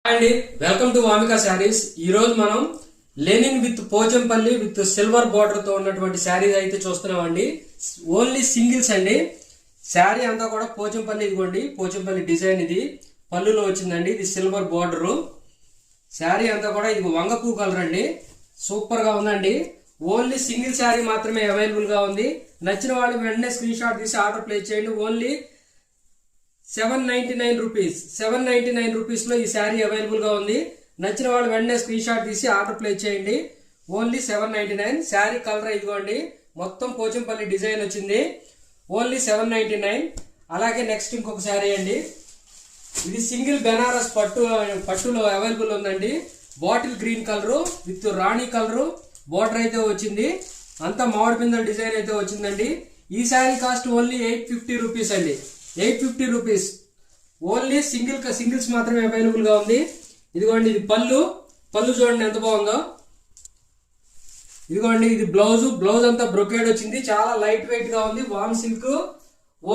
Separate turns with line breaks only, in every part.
అండి welcome to Vamika saris. ఈ రోజు మనం linen with Pochampally with silver border తో ఉన్నటువంటి శారీస్ అయితే చూస్తున్నామండి. ఓన్లీ సింగిల్స్ అండి. శారీ అంతా కూడా పోచంపల్లి, ఇదిగోండి పోచంపల్లి డిజైన్, ఇది పళ్ళులో వచ్చిందండి. ఇది సిల్వర్ బార్డర్. శారీ అంతా కూడా ఇది వంగపూ కలర్ అండి. సూపర్ గా ఉందండి. ఓన్లీ సింగిల్ శారీ మాత్రమే అవైలబుల్ గా ఉంది. నచ్చిన వాళ్ళు వెంటనే స్క్రీన్ షాట్ తీసి ఆర్డర్ ప్లేస్ చేయండి. Only 799 rupees. 799 రూపీస్ లో ఈ శారీ అవైలబుల్ గా ఉంది. నచ్చిన వాళ్ళు వెంటనే స్క్రీన్ షాట్ తీసి ఆర్డర్ ప్లేస్ చేయండి. ఓన్లీ 799. శారీ కలర్ ఇదిగోండి, మొత్తం పోచంపల్లి డిజైన్ వచ్చింది. ఓన్లీ 799. అలాగే నెక్స్ట్ ఇంకొక శారీ అండి. ఇది సింగిల్ బెనారస్ పట్టులో అవైలబుల్ ఉందండి. Bottle green colour with Rani colour border అయితే వచ్చింది. అంతా మామిడి పిందెల డిజైన్ అయితే వచ్చిందండి. ఈ శారీ కాస్ట్ ఓన్లీ 850 రూపీస్ అండి. 850 రూపీస్. ఓన్లీ సింగిల్స్ మాత్రమే అవైలబుల్ గా ఉంది. ఇదిగోండి ఇది పళ్ళు చూడండి ఎంత బాగుందో. ఇదిగోండి ఇది బ్లౌజ్ అంతా బ్రొకేడ్ వచ్చింది. చాలా లైట్ వెయిట్ గా ఉంది. వామ్ సిల్క్.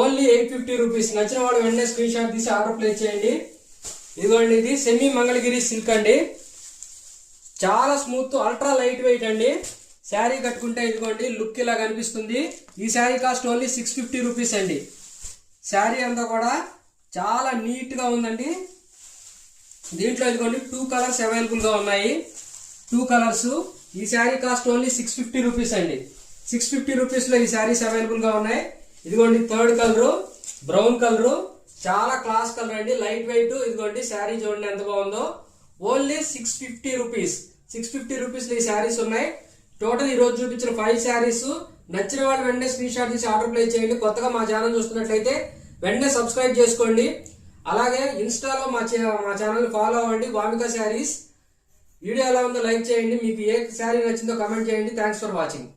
Only 850 rupees. నచ్చిన వాడు వెంటనే స్క్రీన్ షాట్ తీసి ఆర్డర్ ప్లేస్ చేయండి. ఇదిగోండి ఇది సెమీ మంగళగిరి సిల్క్ అండి. చాలా స్మూత్, అల్ట్రా లైట్ వెయిట్ అండి. శారీ కట్టుకుంటే ఇదిగోండి లుక్ ఇలా కనిపిస్తుంది. ఈ శారీ కాస్ట్ ఓన్లీ 650 రూపీస్ అండి. శారీ అంతా కూడా చాలా నీట్ గా ఉందండి. దీంట్లో ఇదిగోండి 2 కలర్స్ అవైలబుల్ గా ఉన్నాయి. 2 కలర్స్. ఈ శారీ కాస్ట్ ఓన్లీ 650 రూపీస్ అండి. 650 రూపీస్ లో ఈ శారీస్ అవైలబుల్ గా ఉన్నాయి. ఇదిగోండి థర్డ్ కలర్ బ్రౌన్ కలర్, చాలా క్లాస్ కలర్ అండి, లైట్ వెయిట్. ఇదిగోండి శారీ చూడండి ఎంత బాగుందో. Only 650 rupees. 650 రూపీస్ లో ఈ శారీస్ ఉన్నాయి. టోటల్ ఈ రోజు చూపించిన 5 శారీస్. నచ్చిన వాళ్ళు వెంటనే స్క్రీన్ షాట్ తీసి ఆర్డర్ ప్లేస్ చేయండి. కొత్తగా మా ఛానల్ చూస్తున్నట్లయితే వెంటనే సబ్స్క్రైబ్ చేసుకోండి. అలాగే ఇన్స్టాలో మా ఛానల్ ఫాలో అవ్వండి, వామిక శారీస్. వీడియో ఎలా ఉందో లైక్ చేయండి. మీకు ఏ శారీ నచ్చిందో కమెంట్ చేయండి. Thanks for watching.